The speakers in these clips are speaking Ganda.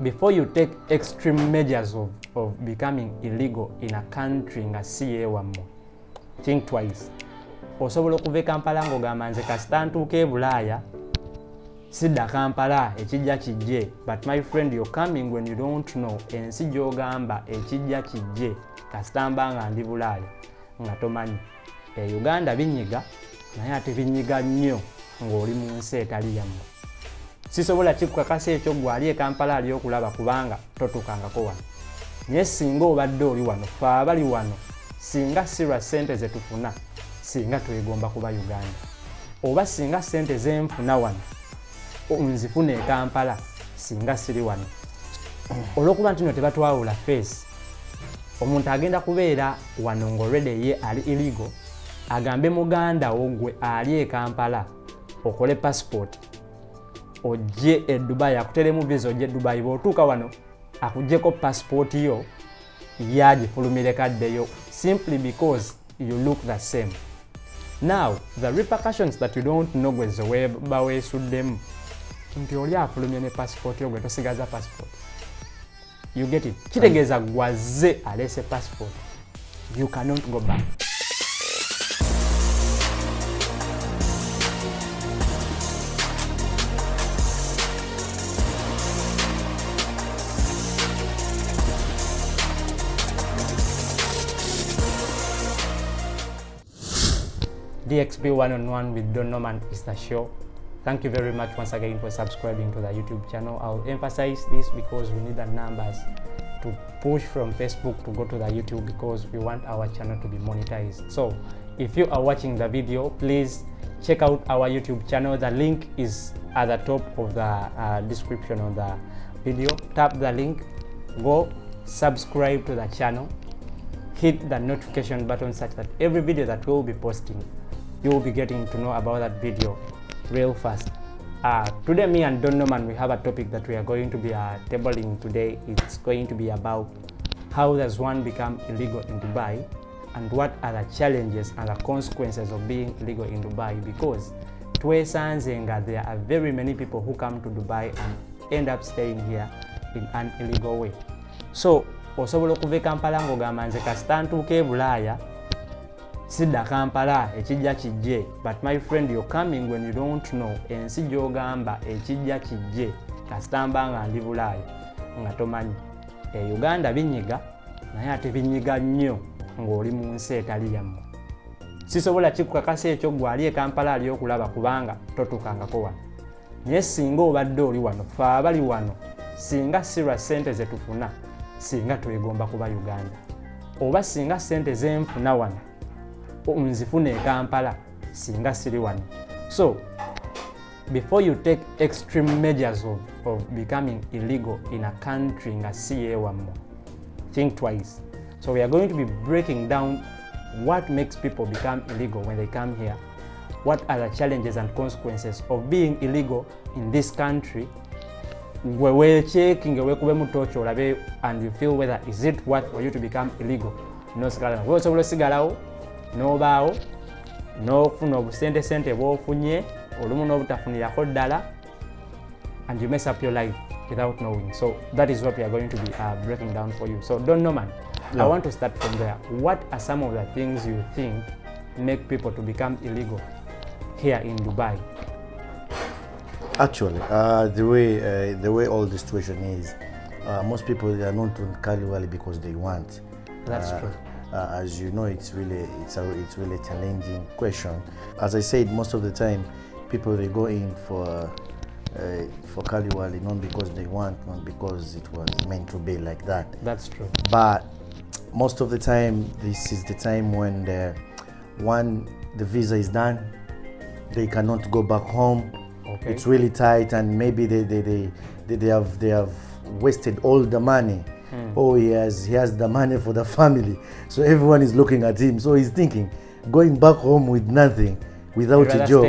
before you take extreme measures of becoming illegal in a country nga CA wammo, think twice. Osobola okuva e Kampala ng'ogamba nze kasita ntuuka e Bulaaya sidda Kampala ekijja kijje, but my friend you're coming when you don't know ensi gy'ogamba ekijja kijje kasita mba nga ndi Bulaaya nga tomanyi. Uganda binyiga naye ate binyiga nnyo ng'oli mu nsi etali yammwe. Sisobola kikukakasa ekyo gwe ali e Kampala ali okulaba kubanga totuukangako wano. Naye singa obadde oli wano, ffe abali wano, singa sirwa ssente ze tufuna, singa twegomba kuba Uganda. Oba singa ssente ze nfuna wano, nzifuna e Kampala, singa siri wano. Olw'okuba nti no tebatwawula face, omuntu agenda kubeera wano ng'already ye ali illegal, agambe muganda wo gwe ali e Kampala okole passport, ojje e Dubai, akuteremu visa ojje Dubai, bw'otuuka wano akuggyeko passport yo yagifulumire kaddeyo simply because you look the same. Now, the repercussions that you don't know gweze weba weesuddemu nti oli afulumye ne passport yo gwe tosigaza passport. You get it? Kitegeeza gwazze alese passport. You cannot go back. DXB One-on-One with Don Norman is the show. Thank you very much once again for subscribing to the YouTube channel. I'll emphasize this because we need the numbers to push from Facebook to go to the YouTube because we want our channel to be monetized. So if you are watching the video, please check out our YouTube channel. The link is at the top of the description of the video. Tap the link, go subscribe to the channel, hit the notification button such that every video that we'll be posting, you will be getting to know about that video real fast. Today, me and Don Norman, we have a topic that we are going to be tabling today. It's going to be about how does one become illegal in Dubai and what are the challenges and the consequences of being illegal in Dubai, because twesanzenga there are very many people who come to Dubai and end up staying here in an illegal way. So osobola okuva e Kampala ng'ogamba nze kasita ntuuka e Bulaaya sidda Kampala ekijja kijje, but my friend you're coming when you don't know ensi gy'ogamba ekijja kijje kasita mba nga ndi Bulaaya nga tomanyi. Uganda binyiga naye ate binyiga nnyo ng'oli mu nsi etali yammwe. Sisobola kikukakasa ekyo gwe ali e Kampala ali okulaba kubanga totuukangako wano. Naye singa obadde oli wano, ffe abali wano, singa sirwa ssente ze tufuna, singa twegomba kuba Uganda. Oba singa ssente ze nfuna wano, nzifuna e Kampala, singa siri wano. So before you take extreme measures of becoming illegal in a country nga CA wammo, think twice. So we are going to be breaking down what makes people become illegal when they come here, what are the challenges and consequences of being illegal in this country. Gwe weekyeki nge weekube mu tochi olabe and you feel whether is it worth for you to become illegal. Nosigala gwe osobola osigalawo n'obaawo n'okufuna obusente bw'ofunye olumu n'obutafunirako ddala, and you mess up your life without knowing. So that is what we are going to be breaking down for you. So Don Norman, I want to start from there. What are some of the things you think make people to become illegal here in Dubai? Actually, the way all the situation is, most people they are not on Kaliwali because they want. That's true. As you know, it's really a challenging question. As I said, most of the time, people they go in for Kaliwali not because they want, not because it was meant to be like that. That's true. But most of the time, this is the time when the visa is done, they cannot go back home. Okay. It's really tight, and maybe they have wasted all the money. Oh, he has the money for the family, so everyone is looking at him. So he's thinking, going back home with nothing, without a job,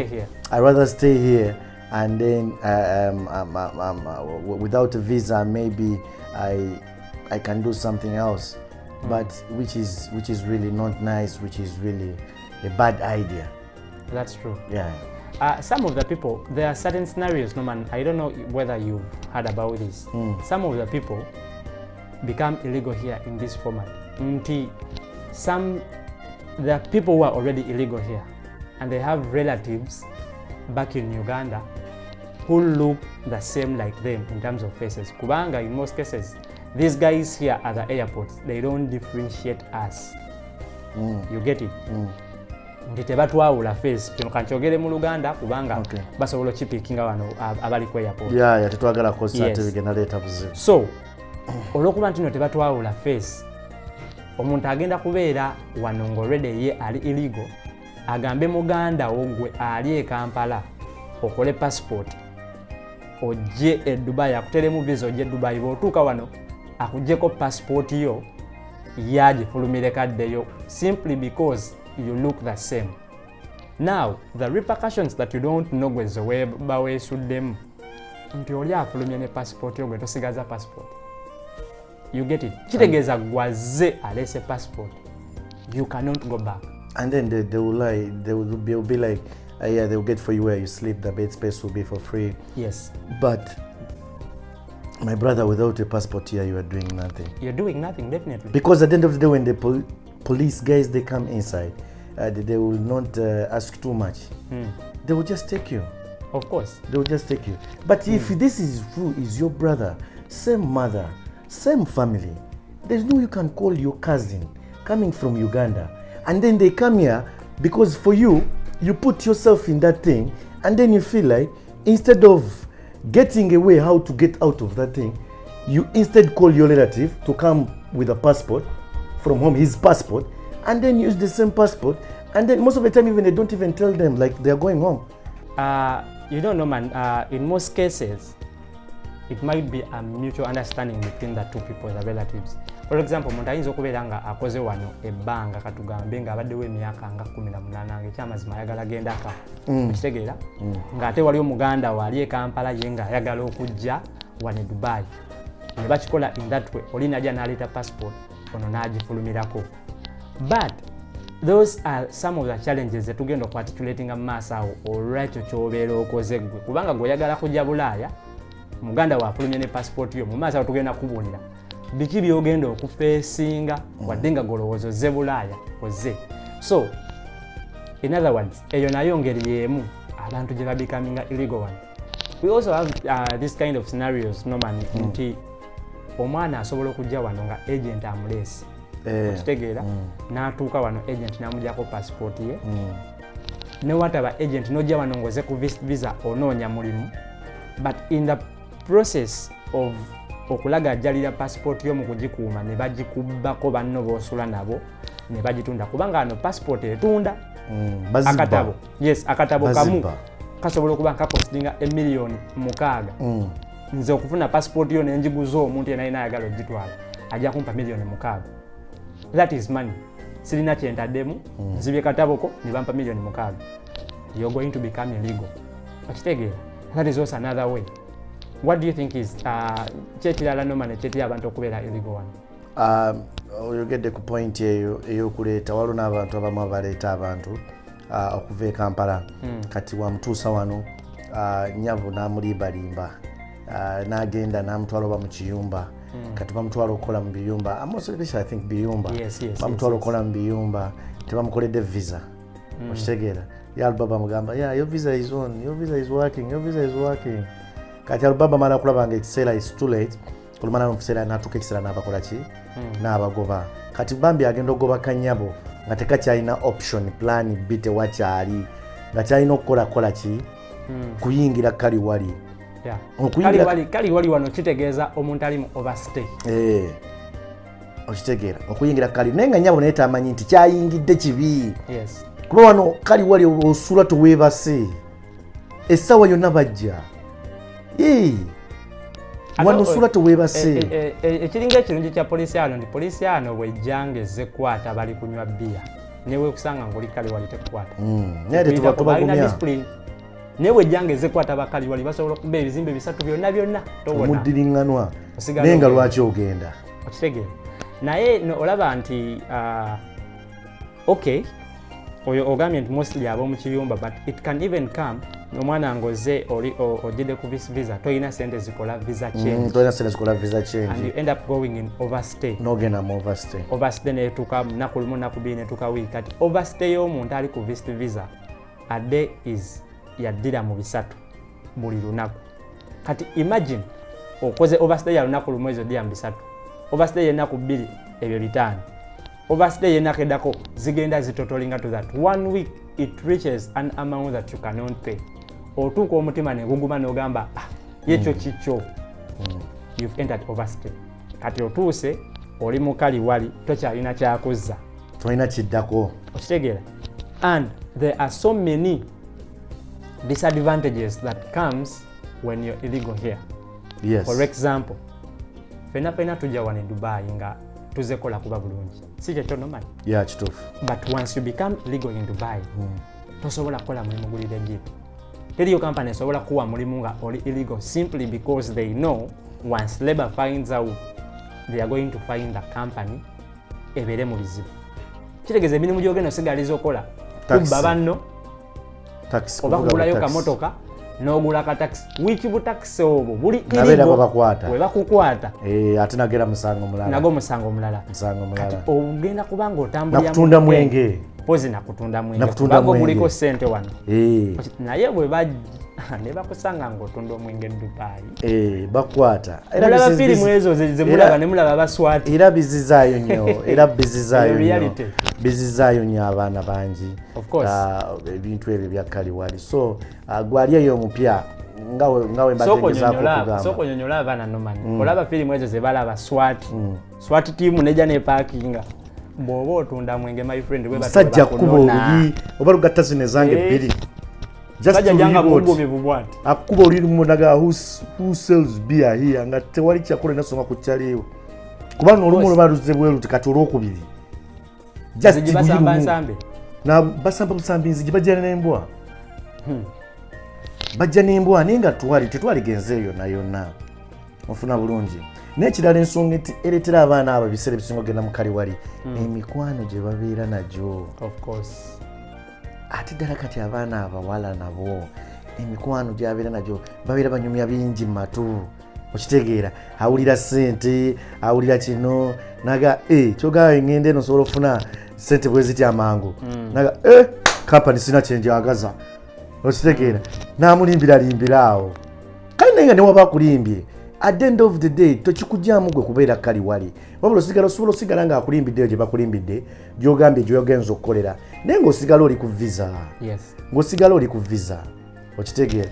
I'd rather stay here, and then without a visa, maybe I can do something else, but which is really not nice, which is really a bad idea. That's true. Yeah. Some of the people, there are certain scenarios, Norman, I don't know whether you've heard about this. Some of the people become illegal here in this format. There are people who are already illegal here and they have relatives back in Uganda who look the same like them in terms of faces. Kubanga, in most cases, these guys here at the airports, they don't differentiate us. You get it? Nti tebatwawula face kino kankyogere mu Luganda kubanga basobola kipikinga wano abali ku airport. Tetwagala kosa ate bigenda leeta buzibu. So olwokuba ntino tebatwawula face, omuntu agenda kubeera wano ng'already ye ali illegal, agambe muganda ogwe ali e Kampala okole passport ojje e Dubai, akuteremu visa ojje Dubai, bw'otuuka wano akuggyeko passport yo yagifulumire kaddeyo simply because you look the same. Now the repercussions that you don't know gwezo weba weesuddemu nti oli afulumye ne passport yo gwe tosigaza passport. You get it? Kitegeeza gwaze alese passport. You cannot go back. And then they will lie. They will be like, yeah, they will get for you where you sleep. The bed space will be for free. Yes. But my brother, without a passport here, you are doing nothing. You're doing nothing, definitely. Because at the end of the day, when the police guys they come inside, they will not ask too much. They will just take you. Of course. They will just take you. But if this is true, is your brother, same mother, same family, there's no you can call your cousin coming from Uganda, and then they come here because for you, you put yourself in that thing, and then you feel like instead of getting away how to get out of that thing, you instead call your relative to come with a passport from home, his passport, and then use the same passport, and then most of the time even they don't even tell them like they're going home. You don't know, man, in most cases it might be a mutual understanding between the two people, the relatives. For example, omuntu ayinza okubeera nga akoze wano ebbanga katugambe nga abaddewo emyaka nga 18 ekyamazima ayagala gendaka okitegeera ng'ate wali omuganda wali e Kampala ye nga ayagala okujja wano e Dubai, ne bakikola in that way, oli najja n'aleeta passport ono n'agifulumirako. But those are some of the challenges that tugenda okuarticulatinga mu maaso awo olwekyo ky'obeera okoze ggwe, kubanga gweoyagala kujja Bulaaya muganda waafulumye ne passport yo, mu maaso awo tugenda kubuulira biki byogenda okufeesinga wadde nga golowoozo ozze Bulaaya ozze. So in other words, eyo nayo ngeri y'emu abantu gye babecominga illegal one. We also have this kind of scenarios normally nti omwana asobola okujja wano nga agent amuleesi okitegeera n'atuuka wano agent n'amugyako passport ye ne wataba agent n'ojja wano ng'oze ku visa onoonya mulimu, but in the process of okulagajjalira passport yo mu kugikuuma ne bagikubbako banno boosula nabo ne bagitunda, kubanga ano passport etunda akatabo. Yes, akatabo kamu kasobola okuba kakostinga $1,600,000. Nze okufuna passport yo nenjiguza omuntu yenna ayagala ogitwala ajja kumpa $1,600,000. That is money. Sirina kyentaddemu nzibye kataboko ne bampa $1,600,000. You're going to become illegal. Okitegeera? That is also another way. What do you think is kyekirala nomane kyetira abantu okubeera illegal one? Oyogedde ku point eyo ey'okuleeta, waliwo n'abantu abamu abaleeta abantu okuva e Kampala kati wamutuusa wano nnyabo n'amulimbalimba n'agenda n'amutwala oba mu kiyumba kati bamutwala okukola mu biyumba, I think biyumba bamutwala okukola mu biyumba tebamukoledde visa okitegeera. Alibaba amugamba your visa is on, your visa is working, your visa is working. Kati Alibaba mala kulaba nga ekiseera is too late, kulumana n'omukiseera n'atuuka ekiseera n'abakola ki n'abagoba. Kati bambi agenda okugoba Kanyabo nga tekakyalina option plan B tewakyali, nga kyalina okukola ki kuyingira Kaliwali. Kaliwali wano kitegeeza omuntu ali mu overstay. Okitegeera okuyingira Kali naye nga Nyabo naye tamanyi nti kyayingidde kibi. Yes. Kuba wano Kaliwali osula toweebase essaawa yonna bajja. Wano osula toweebase. Ekiringa ekirungi kya poliisi ano nti poliisi ano bw'ejjanga ezze kwata bali kunywa bbiya newe kusanga ng'oli Kaliwali tekukwata. Naye tetubagumya. Naye bw'ejjanga ezze kwata Bakaliwali basobola okuba ebizimbe bisatu byonna tobona. Omuddiringanwa naye nga lwaki ogenda. Okitegeera. Naye olaba nti okay, oyo ogambye nti mostly ab'omu kiyumba, but it can even come omwana ngoze oli ogide ku visa toyina sente zikola visa change, toyina sente zikola visa change, and you end up going in overstay. Nogenda mu overstay netuka naku lumu naku bbiri netuka wiiki. Kati overstay y'omuntu ali ku visit visa a day is yaddira mu 3 buli lunaku. Kati imagine okoze overstay ya lunaku lumu ezo ddira mu 3, overstay y'ennaku 2 ebyo 5, overstay y'ennaku eddako zigenda zitotolinga to that 1 week. It reaches an amount that you cannot pay. Otuuka omutima ne guguma n'ogamba yekyo kikyo. You've entered overstay. Kati otuuse oli mukali wali tokyalina kyakuzza, tolina kiddako, okitegeera. And there are so many disadvantages that comes when you're illegal here. Yes. For example, fena tujja wano e Dubai nga tuzekola kuba bulungi, si kyetono mani. Yeah, kituufu. But once you become legal in Dubai, tosobola kukola mulimu guli legit. Teriyo company esobola kuwa mulimu nga oli illegal simply because they know once labor finds out, they are going to find the company ebere mu bizibu. Kitegeeza emirimu gy'ogenda osigaliza okola kubba banno, oba kugulayo kamotoka n'ogula ka taxi, which butaxi obwo buli illegal we bakukwata, ate nagera musango mulala, nago musango mulala. Kati ogenda kubanga otambulira nakutunda mwenge, pozi nakutunda mwenge kubago guliko sente wano, naye bwe bajja ne bakusanga ng'otunda omwenge Dubai, bakwata. Era firimu ezo ze mulaba ne mulaba baswati, era bizizaayo nnyo, era bizizaayo nnyo abaana bangi ebintu ebyo bya kaliwali. So gwali eyo omupya ngawe mbategezaako okugamba, soko nyonyola abaana nomani olaba firimu ezo ze balaba swati tiimu nejja ne parkinga. Bw'oba otunda mwenge my friend we musajja kuba oluyi oba lugatta zino ezange bbiri, akuba oli munaga who sells beer here nga tewali kyakola nasonga ku kyaliwo, kubanga olumu olwo baluze bweru kati olwokubiri basamba busambi nzigi bajja n'embwa, bajja n'embwa naye nga tetwaligenze eyo nayonna ofuna bulungi. N'ekirala ensonga ereetera abaana abo ebiseera ebisinga ogenda mu kaliwali emikwano gye babeera nagyo. Ate ddala kati abaana abawala nabo emikwano gy'abeera nagyo babeera banyumya bingi mu matu, okitegeera, awulira ssente, awulira kino naga kyogawe ngende eno osobola okufuna ssente bwe zitya amangu, naga kampani sina kyenjagaza, okitegeera, n'amulimbiralimbira awo. Kale naye nga ne waba akulimbye, at the end of the day tokikujjaamu gwe kubeera kaliwali, wabula osobola osigala ng'akulimbiddeyo gye bakulimbidde gy'ogambye gy'ogenza okukolera, naye ng'osigala oli ku visa, ng'osigala oli ku visa, okitegeera.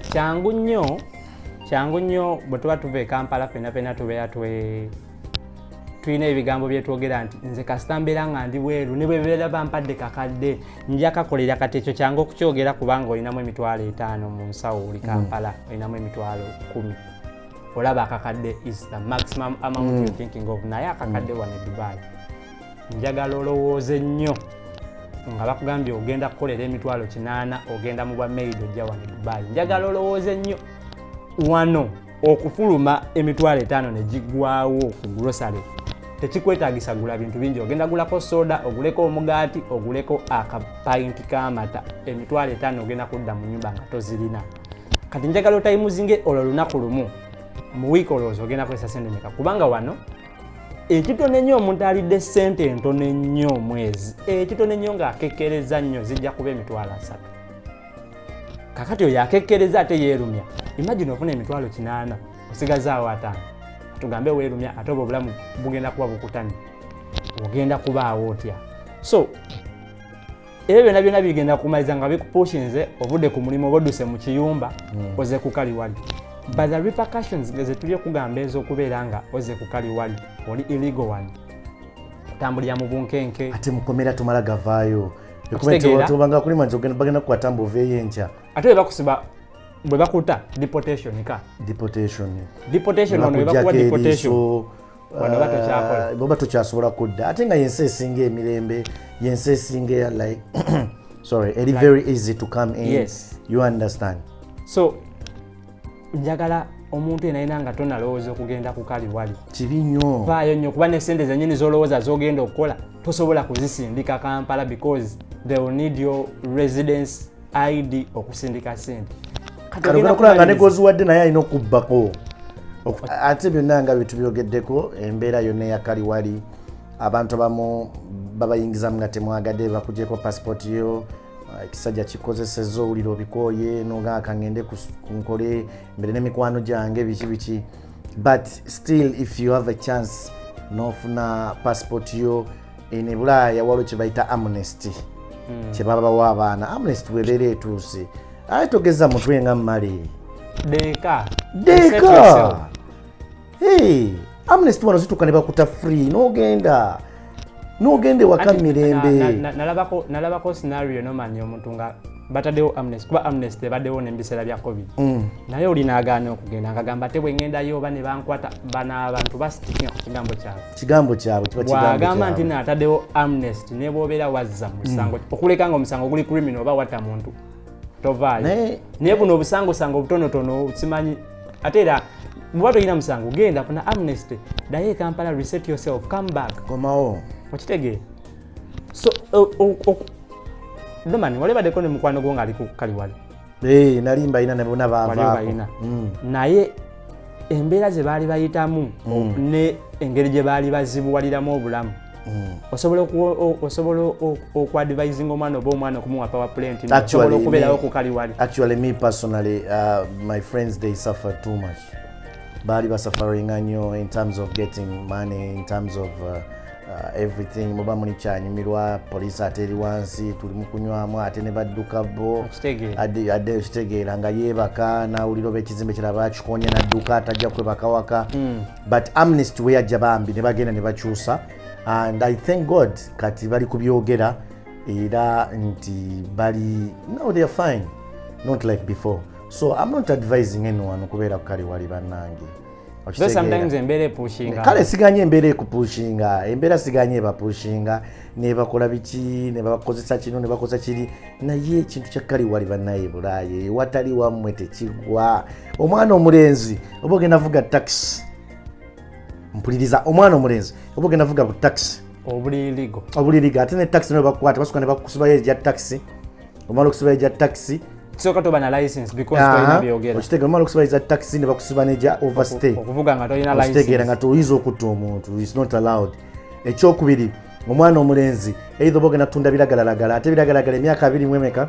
Kyangu nnyo bwe tuba tuva e Kampala fena tubeera tulina ebigambo bye twogera nti nze kasita mbeera nga ndi bweru ne bwe beera bampadde kakadde nja kakolera, kati ekyo kyangu okukyogera kubanga olinamu emitwalo 5 mu nsawo oli Kampala, olinamu emitwalo 10. Olaba akakadde is the maximum amount you're thinking of, naye akakadde wano e Dubai njagala olowooze nnyo nga bakugambye ogenda kukolera emitwalo 8 ogenda mu bwa maid ojja wano e Dubai, njagala olowooze nnyo wano okufuluma emitwalo 5 ne gigwawo ku grocery tekikwetaagisa gula bintu bingi, ogenda gulako soda, oguleko omugaati, oguleko akapayinti k'amata, emitwalo 5 ogenda kudda mu nnyumba nga tozirina. Kati njagala otayimuzinge olwo lunaku lumu mu wiiki olowooza ogenda kwesa sente meka, kubanga wano ekitono ennyo omuntu alidde sente entono ennyo omwezi, ekitono ennyo ng'akekkereza nnyo zijja kuba emitwalo 3. Kakati oyo akekkereza ate yeerumya, imagine ofuna emitwalo 8 osigazaawo 5, tugambe weerumya ate oba obulamu bugenda kuba bukutani, ogenda kubaawo otya. So ebyo byonna bigenda kumaliza nga bikupushinze ovudde ku mulimu obudduse mu kiyumba oze ku kaliwali. But the repercussions ze tuli okugamba ez'okubeera nga oze ku kaliwali oli illegal wano, otambulira mu bunkenke, ate mukomera tumala gavaayo ekubanga kulima nti bagenda kukwata mbuveeyo enkya, ate bakusiba bwe bakuta deportation ono webakuwa deportation boba tokyasobola kudda, ate nga yensi esinga emirembe, yensi esinga like sorry, eri very easy to come in. Yes. You understand? So njagala omuntu yenayina nga tonalowooza okugenda ku kaliwali kibi nnyo, vaayo nnyo kuba ne sente zennyini z'olowooza z'ogenda okukola tosobola kuzisindika Kampala because they will need your residence ID okusindika sente. Kati okulanga ne gozuwadde naye alina okubbako. Ate byonna nga bitubyogedeko embeera yonna eyakaliwali abantu abamu babayingiza nga temwagadde bakugyeko passport yo ekisajja kikozesezza owulira obikooye noga kangende nkole mbere n'emikwano gyange biki but still if you have a chance nofuna passport yo ene Bulaaya waliwo kye bayita amnesty kye babawa abaana amnesty bwebeera etuuse aye togeza mutwe nga mmale deka hey amnesty wano zituuka ne bakuta free n'ogende waka mirembe. Nalabako scenario nomanyi omuntu nga bataddewo amnesty kuba amnesty ebaddewo n'ebiseera bya covid naye olina agaana okugenda ngagamba ate bwe ŋŋendayo oba ne bankwata bana abantu basitikinga ku kigambo kyabwe bw'agamba nti naataddewo amnesty ne bw'obeera wazza mu musango okuleka nga omusango oguli criminal oba watta muntu tovaayo naye buno obusangosango obutonotono simanyi ate era bw'oba tolina musango genda funa amnesty ddayo e Kampala reset yourself come back komawo okitegeera so domani walebaddeko ne mukwano gwo ng'ali ku Kaliwali nalimba ina ne bonna baavaako naye embeera ze baali bayitamu ne engeri gye baali bazibuwaliramu obulamu osobola okwadvising omwana oba omwana okumuwa power plant osobola okubeerawo ku Kaliwali. Actually me personally my friends they suffer too much. Baali basuffering nnyo in terms of getting money, in terms of everything. Muba muli kyanyumirwa police ate eri wansi tuli mu kunywamu ate ne badduka bo adde okitegeera nga yeebaka nawulira oba ekizimbe kirala bakikonya nadduka atajja kwebaka waka but amnesty we yajja bambi ne bagenda ne bakyusa and I thank God kati bali kubyogera era nti bali now they are fine not like before. So I'm not advising anyone okubeera ku Kaliwali bannange. But sometimes embeera pushinga. Kale siganye embeera ekupushinga. Embeera siganye ebapushinga ne bakola biki ne bakozesa kino ne bakoza kiri naye ekintu kya Kaliwali bannaye Bulaaye watali wammwe tekigwa. Omwana omulenzi oba ogenda vuga taxi mpuliriza omwana omulenzi oba ogenda vuga bu taxi obulirigo ate ne taxi ne bakwata basuka ne bakusibayo ejja taxi omala okusibayo ejja taxi soka toba na license because toyina byogera okitegeera omala okusibayo ejja taxi ne bakusiba n'ejja overstay okuvuga nga toyina license okitegeera nga toyinza okutta omuntu is not allowed. Ekyokubiri omwana omulenzi either oba ogenda tunda biragalalagala ate biragalalagala emyaka 20 mwemeka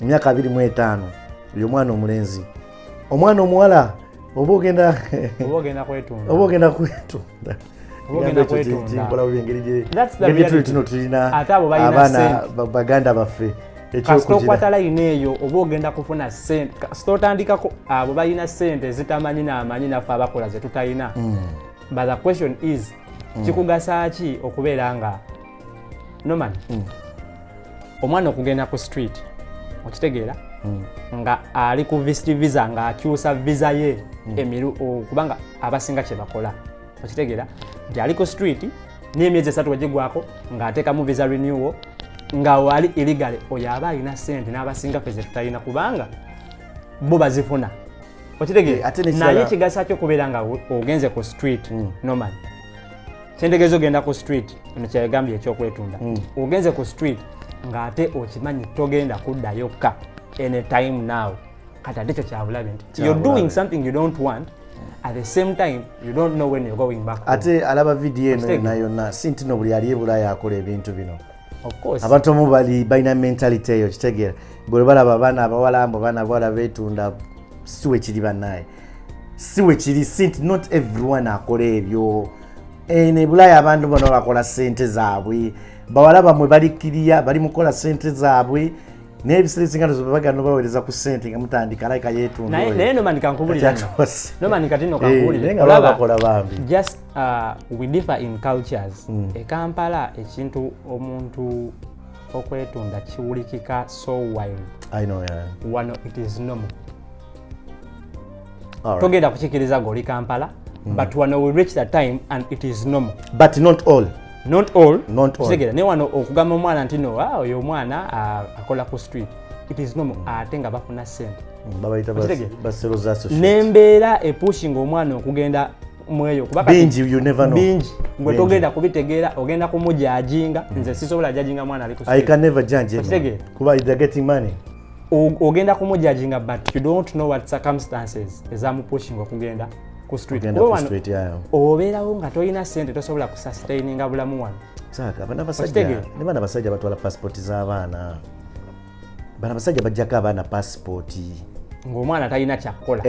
emyaka 25 uyo mwana omulenzi. Omwana omuwala oba ogenda kwetunda abaana baganda baffe ekyokukwata layini eyo oba ogenda kufuna ssente sitotandikako abo balina ssente zitamanyi n'amanyi naffe abakola ze tutayina but the question is kikugasa ki okubeera nga noman omwana okugenda ku street okitegeera nga ali ku visit visa nga akyusa visa ye kubanga abasinga kye bakola okitegeera nti ali ku street n'emyezi 3 wegigwako ng'ateekamu visa renewal nga wali illegal oyo aba alina ssente n'abasinga ffe ze tutalina kubanga bo bazifuna okitegeera naye ekigasa kyo kubeera nga ogenze ku street normal kyentegeeza ogenda ku street ono kyegambye ekyokwetunda ogenze ku street ng'ate okimanyi togenda kuddayokka anytime now kati ate ekyo kyabulabe nti you're doing something you don't want at the same time you don't know when you're going back ate alaba video eno yonna sinti no buli ali e Bulaaya akola ebintu bino. Of course abantu mu bali balina mentality eyo kitegeera bwe balaba abaana abawalambo baana abawala beetunda siwe kiri bannaye siwe kiri sinti not everyone akola ebyo ne Bulaaya abantu bano bakola sente zaabwe bawala bamwe balikiriya bali mukola sente zaabwe n'ebiseera ebisinga bagano baweereza ku sente nga mutandika like yeetunda naye nomani kankubulira nomani kati no kankubulira nga bakola bambi just we differ in cultures e Kampala ekintu omuntu okwetunda kiwulikika so wild. I know wano it is normal togenda kukikiriza goli Kampala but wano we reach that time and it is normal but not all kitegeera ne wano okugamba omwana nti no oyo omwana akola ku street it is normal ate nga bafuna ssente babayita basero za social n'embeera epushing omwana okugenda mweyo kuba bingi you never know bingi gwe togenda kubitegeera ogenda kumujajinga nze sisobola jajinga mwana ali ku I can never judge him kuba they're getting money ogenda kumujajinga but you don't know what circumstances ezamupushing okugenda ku street obeerawo nga tolina sente tosobola kusustaininga bulamu wano saka bana basajja batwala passport z'abaana bana basajja bajjako abaana passport ng'omwana talina kyakkola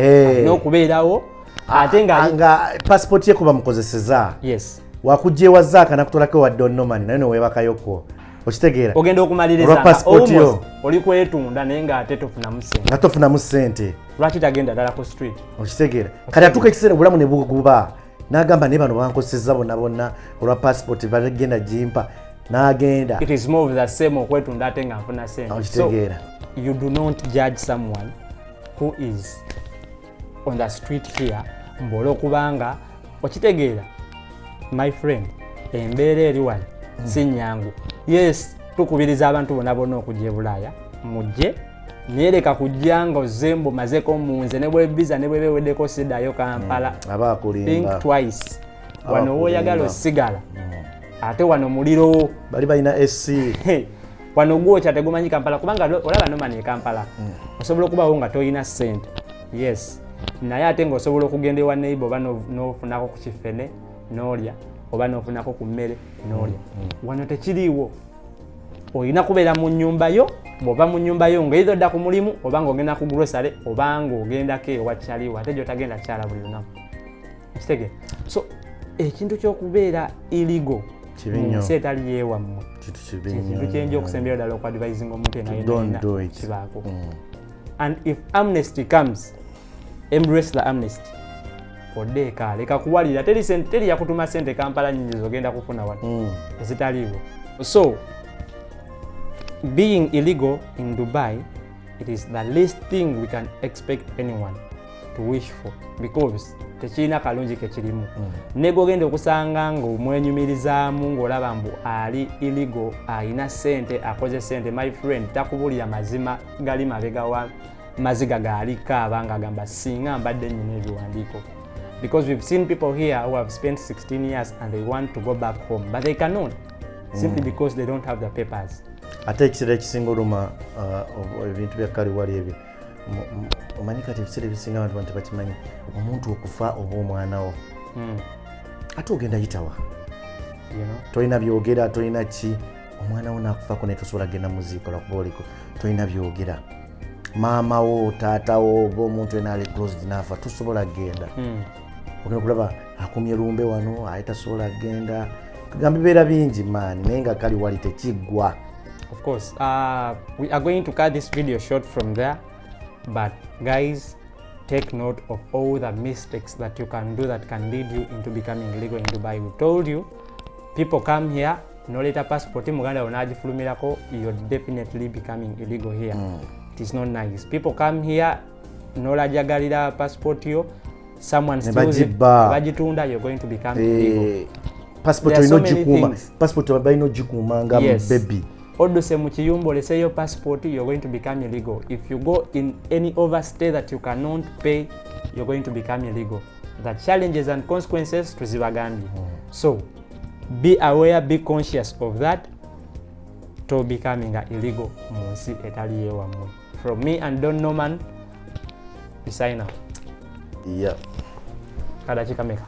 n'okubeerawo ate nga passport ye kuba mukozeseza yes wakujjewa zaaka nakutolako wadde onnomani naye nowebakayoko okitegeera ogenda okumaliriza almost oli kwetunda naye ng'ate tofunamu ssente lwaki tagenda ddala ku street okitegeera kati atuuka ekiseera obulamu ne buguba n'agamba naye bano bankoseza bonna olwa passport bagenda jimpa n'agenda it is more of the same okwetunda ate nga nfuna ssente okitegeera you do not judge someone who is on the street here mbolo kubanga okitegeera my friend embeera eri wano si nyangu yes tukubiriza abantu bonna okujja e Bulaaya mujje nereka kujja nga ozembo mazeko munze ne bwebiza ne bwebeweddeko siddayo Kampala think twice wano woyagala osigala ate wano muliro bali balina SC wano gwokya tegumanyi Kampala kubanga olaba nomani e Kampala osobola okubawo nga toyina ssente yes naye ate ng'osobola okugenda ewa neighbor oba n'ofunako ku kifene n'olya oba n'ofunako ku mmere n'olya wano tekiriiwo olina kubeera mu nnyumba yo bw'oba mu nnyumba yo ng'eitha odda ku mulimu oba ng'ogenda ku grocery oba ng'ogendako ewa kyaliwo ate gy'otagenda kyala buli lunaku kitegeera so ekintu ky'okubeera illegal nsi etali yeewammwe kintu kyenja okusembera ddala okwadvising omuntu enayina kibaako and if amnesty comes embrace the amnesty odeeka leka kuwalira teri yakutuma sente Kampala nyingi zogenda kufuna wano ezitaliiwo so being illegal in Dubai it is the least thing we can expect anyone to wish for because tekirina kalungi kekirimu negogenda okusanga ng'omwenyumirizaamu ng'olaba mbu ali illegal alina sente akoze sente my friend takubulira mazima gali mabega wa maziga gaaliko abanga agamba singa mbadde nnyina ebiwandiiko because we've seen people here who have spent 16 years and they want to go back home but they cannot simply because they don't have the papers. Ate ekiseera ekisinga oluma ebintu bya kaliwali ebyo omanyi kati ebiseera ebisinga abantu bantu bakimanyi omuntu okufa oba omwana wo ate ogenda yitawa tolina byogera tolina ki omwana wo nakufako naye tosobola genda muziiko lwakuba oliko tolina byogera maama wo taata wo oba omuntu enaali closed nafa tosobola genda ogenda kulaba akumye lumbe wano aye tasobola genda kugamba bibeera bingi maani naye nga kaliwali tekiggwa. Of course, we are going to cut this video short from there, but guys, take note of all the mistakes that you can do that can lead you into becoming illegal in Dubai. We told you, people come here, no later passport, muganda onagifulumirako, you're definitely becoming illegal here. It is not nice. People come here, no lajagalira passport yo, someone steals it, bajitunda, you're going to become illegal. Passport so jikuma, passport wabaino jikuma nga baby. Odose mu kiyumba oleseyo passport, you're going to become illegal. If you go in any overstay that you cannot pay, you're going to become illegal. The challenges and consequences tuzibagambye. So be aware, be conscious of that to becoming illegal mu nsi etali yeewammwe. From me and Don Norman, we sign out. Yeah. Kadakika meka.